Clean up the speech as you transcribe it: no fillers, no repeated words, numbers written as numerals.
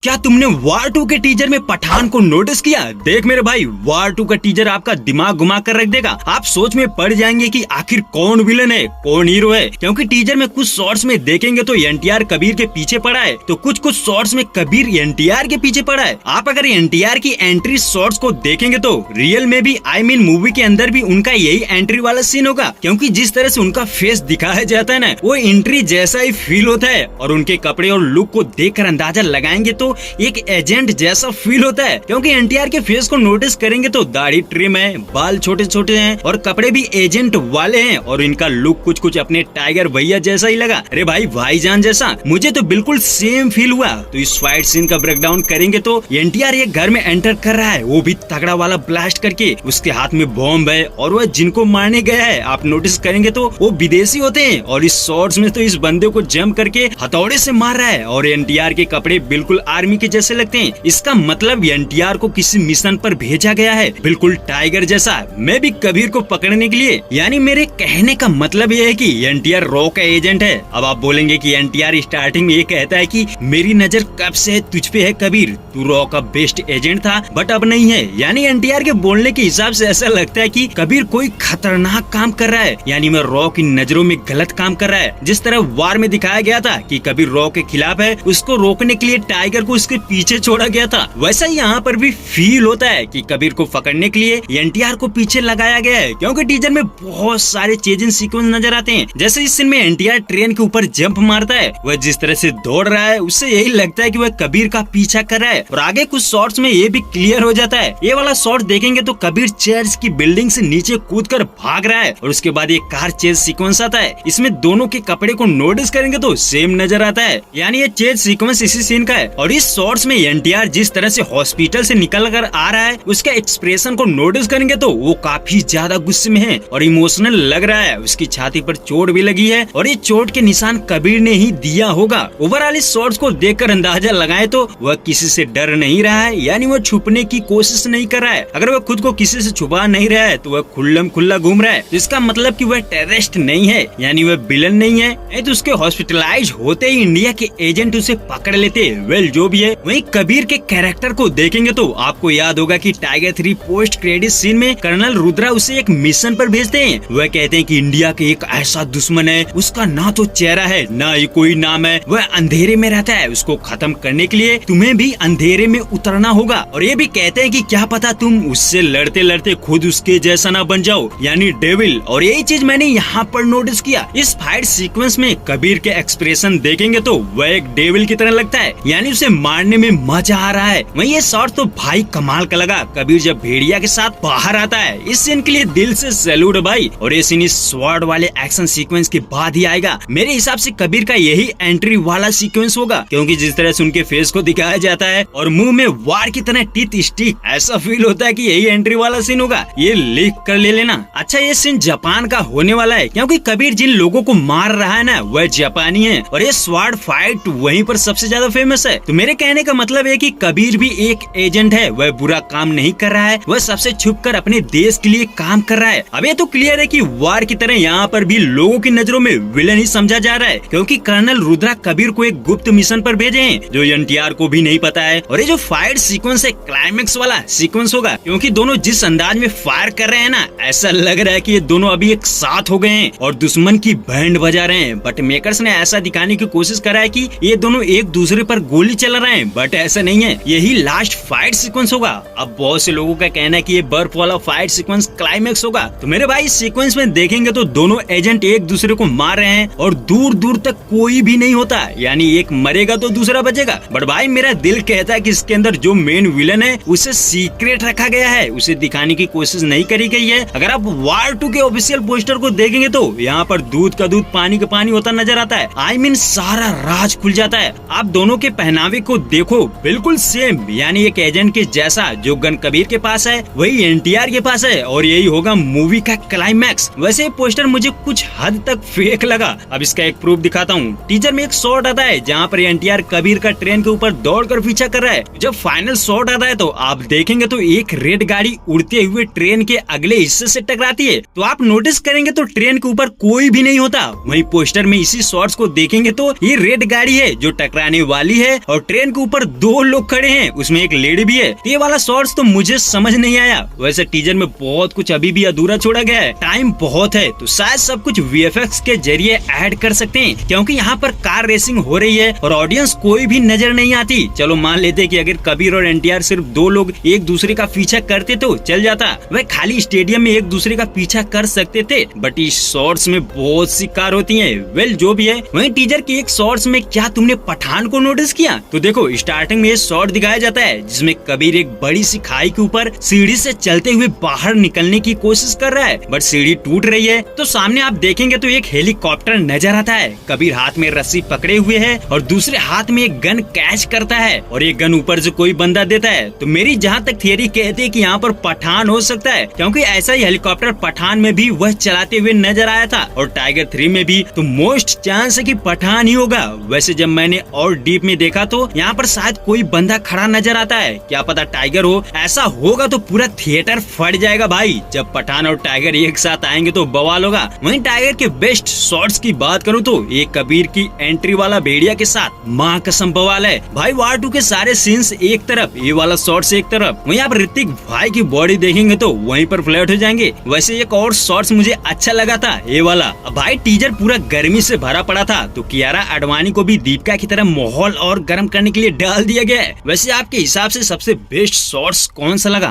क्या तुमने वार 2 के टीजर में पठान को नोटिस किया? देख मेरे भाई, वार 2 का टीजर आपका दिमाग घुमा कर रख देगा। आप सोच में पड़ जाएंगे कि आखिर कौन विलन है, कौन हीरो है, क्योंकि टीजर में कुछ शॉट्स में देखेंगे तो एनटीआर कबीर के पीछे पड़ा है, तो कुछ शॉट्स में कबीर एनटीआर के पीछे पड़ा है। आप अगर एनटीआर की एंट्री शॉट्स को देखेंगे तो रियल में भी मूवी के अंदर भी उनका यही एंट्री वाला सीन होगा, क्योंकि जिस तरह से उनका फेस दिखाया जाता है ना, वो एंट्री जैसा ही फील होता है। और उनके कपड़े और लुक को देखकर अंदाजा लगाएंगे तो एक एजेंट जैसा फील होता है, क्योंकि एनटीआर के फेस को नोटिस करेंगे तो दाढ़ी ट्रिम है, बाल छोटे छोटे हैं और कपड़े भी एजेंट वाले हैं, और इनका लुक कुछ अपने टाइगर भैया जैसा ही लगा। अरे भाई भाईजान जैसा, मुझे तो बिल्कुल सेम फील हुआ। तो इस फाइट सीन का ब्रेकडाउन करेंगे तो एनटीआर एक घर में एंटर कर रहा है, वो भी तगड़ा वाला ब्लास्ट करके। उसके हाथ में बॉम्ब है और वह जिनको मारने गया है आप नोटिस करेंगे तो वो विदेशी होते हैं। और इस शॉट्स में तो इस बंदे को जंप करके हथौड़े से मार रहा है, और एनटीआर के कपड़े बिल्कुल आर्मी के जैसे लगते हैं। इसका मतलब एनटीआर को किसी मिशन पर भेजा गया है, बिल्कुल टाइगर जैसा। मैं भी कबीर को पकड़ने के लिए, यानी मेरे कहने का मतलब ये है कि एनटीआर रॉ का एजेंट है। अब आप बोलेंगे कि एनटीआर स्टार्टिंग में ये कहता है कि मेरी नजर कब से तुझ पे है कबीर, तू रॉ का बेस्ट एजेंट था, बट अब नहीं है। यानी एनटीआर के बोलने के हिसाब से ऐसा लगता है कि कबीर कोई खतरनाक काम कर रहा है, यानी मैं रॉ की नजरों में गलत काम कर रहा है। जिस तरह वार में दिखाया गया था कि कबीर रॉ के खिलाफ है, उसको रोकने के लिए टाइगर को उसके पीछे छोड़ा गया था, वैसा ही यहाँ पर भी फील होता है कि कबीर को पकड़ने के लिए एनटीआर को पीछे लगाया गया है। क्योंकि टीजर में बहुत सारे चेजिंग सीक्वेंस नजर आते हैं, जैसे इस सीन में एनटीआर ट्रेन के ऊपर जंप मारता है, वह जिस तरह से दौड़ रहा है उससे यही लगता है कि वह कबीर का पीछा कर रहा है। और आगे कुछ शॉट्स में ये भी क्लियर हो जाता है। ये वाला शॉट देखेंगे तो कबीर चर्च की बिल्डिंग से नीचे कूदकर भाग रहा है, और उसके बाद एक कार चेज सीक्वेंस आता है। इसमें दोनों के कपड़े को नोटिस करेंगे तो सेम नजर आता है, यानी ये चेज सीक्वेंस इसी सीन का है। और इस शॉट्स में एनटीआर जिस तरह से हॉस्पिटल से निकल कर आ रहा है, उसके एक्सप्रेशन को नोटिस करेंगे तो वो काफी ज्यादा गुस्से में है और इमोशनल लग रहा है। उसकी छाती पर चोट भी लगी है, और ये चोट के निशान कबीर ने ही दिया होगा। ओवरऑल इस शॉट्स को देखकर अंदाजा लगाए तो वह किसी से डर नहीं रहा है, यानी वह छुपने की कोशिश नहीं कर रहा है। अगर वह खुद को किसी से छुपा नहीं रहा है तो वह खुल्लम खुल्ला घूम रहा है, तो इसका मतलब कि वह टेररिस्ट नहीं है, यानी वह विलन नहीं है। नहीं तो उसके हॉस्पिटलाइज होते ही इंडिया के एजेंट उसे पकड़ लेते। वेल जो भी है, वही कबीर के कैरेक्टर को देखेंगे तो आपको याद होगा कि टाइगर 3 पोस्ट क्रेडिट सीन में कर्नल रुद्रा उसे एक मिशन पर भेजते हैं। वह कहते हैं कि इंडिया के एक ऐसा दुश्मन है, उसका ना तो चेहरा है ना ही कोई नाम है, वह अंधेरे में रहता है, उसको खत्म करने के लिए तुम्हें भी अंधेरे में उतरना होगा। और ये भी कहते हैं कि क्या पता तुम उससे लड़ते लड़ते खुद उसके जैसा ना बन जाओ, यानी डेविल। और यही चीज मैंने यहाँ पर नोटिस किया। इस फाइट सीक्वेंस में कबीर के एक्सप्रेशन देखेंगे तो वह एक डेविल की तरह लगता है, यानी उसे मारने में मजा आ रहा है। वहीं ये शॉट तो भाई कमाल का लगा, कबीर जब भेड़िया के साथ बाहर आता है। इस सीन के लिए दिल से सैल्यूट भाई। और ये सीन इस स्वॉर्ड वाले एक्शन सीक्वेंस के बाद ही आएगा। मेरे हिसाब से कबीर का यही एंट्री वाला सीक्वेंस होगा, क्योंकि जिस तरह से उनके फेस को दिखाया जाता है और मुंह में वार की तरह टीथ स्टिक, ऐसा फील होता है कि यही एंट्री वाला सीन होगा। ये लिख कर ले लेना। अच्छा, ये सीन जापान का होने वाला है, क्योंकि कबीर जिन लोगों को मार रहा है ना, वह जापानी है, और ये स्वॉर्ड फाइट वहीं पर सबसे ज्यादा फेमस है। तो मेरे कहने का मतलब है कि कबीर भी एक एजेंट है, वह बुरा काम नहीं कर रहा है, वह सबसे छुपकर अपने देश के लिए काम कर रहा है। अब ये तो क्लियर है कि वार की तरह यहाँ पर भी लोगों की नजरों में विलन ही समझा जा रहा है, क्योंकि कर्नल रुद्रा कबीर को एक गुप्त मिशन पर भेजे हैं जो एनटीआर को भी नहीं पता है। और ये जो फाइट सीक्वेंस है क्लाइमेक्स वाला सीक्वेंस होगा, क्योंकि दोनों जिस अंदाज में फायर कर रहे हैं ना, ऐसा लग रहा है कि ये दोनों अभी एक साथ हो गए हैं और दुश्मन की बैंड बजा रहे हैं। बट मेकर्स ने ऐसा दिखाने की कोशिश करा है कि ये दोनों एक दूसरे पर गोली चला रहे हैं, बट ऐसा नहीं है, यही लास्ट फाइट सीक्वेंस होगा। अब बहुत से लोगों का कहना है कि ये बर्फ वाला फाइट सीक्वेंस क्लाइमेक्स होगा। तो मेरे भाई इस सीक्वेंस में देखेंगे तो दोनों एजेंट एक दूसरे को मार रहे हैं और दूर दूर तक कोई भी नहीं होता, यानी एक मरेगा तो दूसरा बचेगा। बट भाई मेरा दिल कहता है कि इसके अंदर जो मेन विलन है उसे सीक्रेट रखा गया है, उसे दिखाने की कोशिश नहीं करी गई है। अगर आप वार 2 के ऑफिशियल पोस्टर को देखेंगे तो यहाँ पर दूध का दूध पानी का पानी होता नजर आता है। सारा राज खुल जाता है। आप दोनों के पहनावे को देखो, बिल्कुल सेम, यानी एक एजेंट के जैसा। जो गन कबीर के पास है वही एनटीआर के पास है, और यही होगा मूवी का क्लाइमैक्स। वैसे पोस्टर मुझे कुछ हद तक फेक लगा। अब इसका एक प्रूफ दिखाता हूँ। टीजर में एक शॉट आता है जहाँ पर एनटीआर कबीर का ट्रेन के ऊपर दौड़कर पीछा कर रहा है। जब फाइनल शॉट आता है तो आप देखेंगे तो एक रेड गाड़ी उड़ते हुए ट्रेन के अगले हिस्से से टकराती है। तो आप नोटिस करेंगे तो ट्रेन के ऊपर कोई भी नहीं होता। वहीं पोस्टर में इसी शॉट्स को देखेंगे तो ये रेड गाड़ी है जो टकराने वाली है, और ट्रेन के ऊपर 2 लोग खड़े हैं, उसमें एक लेडी भी है। ये वाला शॉर्ट्स तो मुझे समझ नहीं आया। वैसे टीजर में बहुत कुछ अभी भी अधूरा छोड़ा गया है, टाइम बहुत है तो शायद सब कुछ VFX के जरिए ऐड कर सकते हैं, क्योंकि यहाँ पर कार रेसिंग हो रही है और ऑडियंस कोई भी नजर नहीं आती। चलो मान लेते कि अगर कबीर और NTR सिर्फ 2 लोग एक दूसरे का पीछा करते तो चल जाता, वह खाली स्टेडियम में एक दूसरे का पीछा कर सकते थे, बट इस शॉर्ट्स में बहुत सी कार होती है। वेल जो भी है, वहीं टीजर के एक शॉर्ट्स में क्या तुमने पठान को नोटिस किया? तो देखो स्टार्टिंग में ये शॉट दिखाया जाता है जिसमें कबीर एक बड़ी सी खाई के ऊपर सीढ़ी से चलते हुए बाहर निकलने की कोशिश कर रहा है, बट सीढ़ी टूट रही है। तो सामने आप देखेंगे तो एक हेलीकॉप्टर नजर आता है। कबीर हाथ में रस्सी पकड़े हुए है और दूसरे हाथ में एक गन कैच करता है और एक गन ऊपर से कोई बंदा देता है। तो मेरी जहाँ तक थियरी कहती है कि यहाँ पर पठान हो सकता है, क्योंकि ऐसा ही हेलीकॉप्टर पठान में भी वह चलाते हुए नजर आया था और टाइगर 3 में भी, तो मोस्ट चांस है कि पठान ही होगा। वैसे जब मैंने और डीप में देखा तो यहाँ पर शायद कोई बंदा खड़ा नजर आता है, क्या पता टाइगर हो। ऐसा होगा तो पूरा थिएटर फट जाएगा भाई। जब पठान और टाइगर एक साथ आएंगे तो बवाल होगा। वहीं टाइगर के बेस्ट शॉट्स की बात करूँ तो ये कबीर की एंट्री वाला भेड़िया के साथ माँ कसम बवाल है भाई। वार 2 के सारे सीन्स एक तरफ, ये वाला शॉट्स एक तरफ, वहीं आप ऋतिक भाई की बॉडी देखेंगे तो वहीं पर फ्लैट हो जाएंगे। वैसे एक और शॉट्स मुझे अच्छा लगा था, ये वाला। भाई टीजर पूरा गर्मी से भरा पड़ा था तो कियारा आडवाणी को भी दीपिका की तरह माहौल और गर्म करने के लिए डाल दिया गया है। वैसे आपके हिसाब से सबसे बेस्ट शॉट्स कौन सा लगा?